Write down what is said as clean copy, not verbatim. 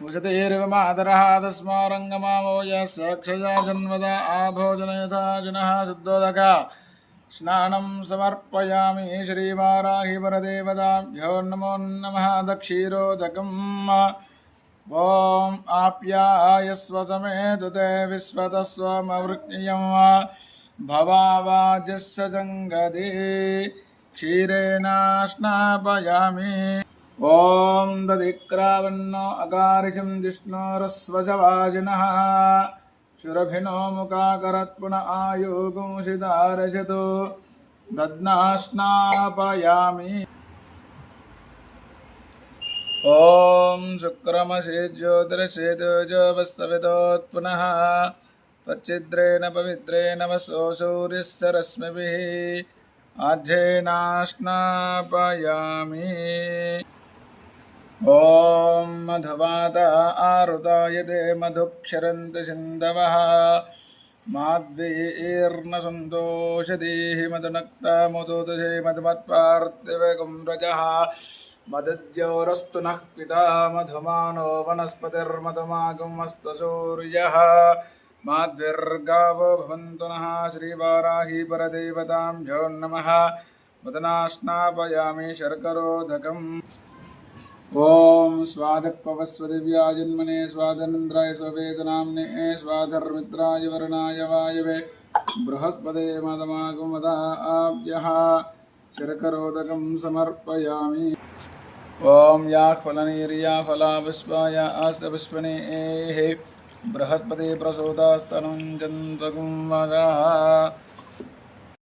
वसतेर्वमातरः तस्मारङ्गमावो यस्क्षया जन्मदा आभोजनयथा जनः शुद्धोदका स्नानं समर्पयामि श्रीवाराहि वरदेवताभ्यो नमो नमः दक्षीरोदकम् ॐ आप्यायस्व समेतु ते विश्वतस्वमवृत्तियं भवावाजस्य जङ्गदे क्षीरेण स्नापयामि ओम दधिक्रावन्नो अकारिशं जिष्णोरस्वशवाजिनः शुरभिनो मुखाकरत्पुन आयुगुंसिदारजतु दध्नास्नापयामि ओम शुक्रमसे ज्योतिरसेतोजवस्तवितोत्पुनः तच्चिद्रेण पवित्रेण वसो सूर्यस्य रश्मिभिः आज्येनास्नापयामि ओम मधुवाता आरुतायते मधुक्षरन्ति सिन्धवः माद्वीर्न सन्तोषधीः मधुनक्ता मुदुदशे मधुमत्पार्थिवगं रजः मदद्योरस्तु नः पिता मधुमानो वनस्पतिर्मधुमागमस्तु सूर्यः माद्विर्गावो भवन्तु नः श्रीवाराही परदेवताभ्यो नमः मदनास्नापयामि शर्करोदकम् ओम स्वादक्पवस्वदिव्या जन्मने स्वादनन्द्राय स्ववेदनाम्ने स्वाधर्मित्राय वरुणाय वायवे बृहस्पते मदमागमदाभ्यः शर्करोदकं समर्पयामि ओम याक्फलनीर्या फलापुष्पाय आस्तपुष्पणेः बृहस्पति प्रसूतास्तनुञ्जन्त्वगुं वदाः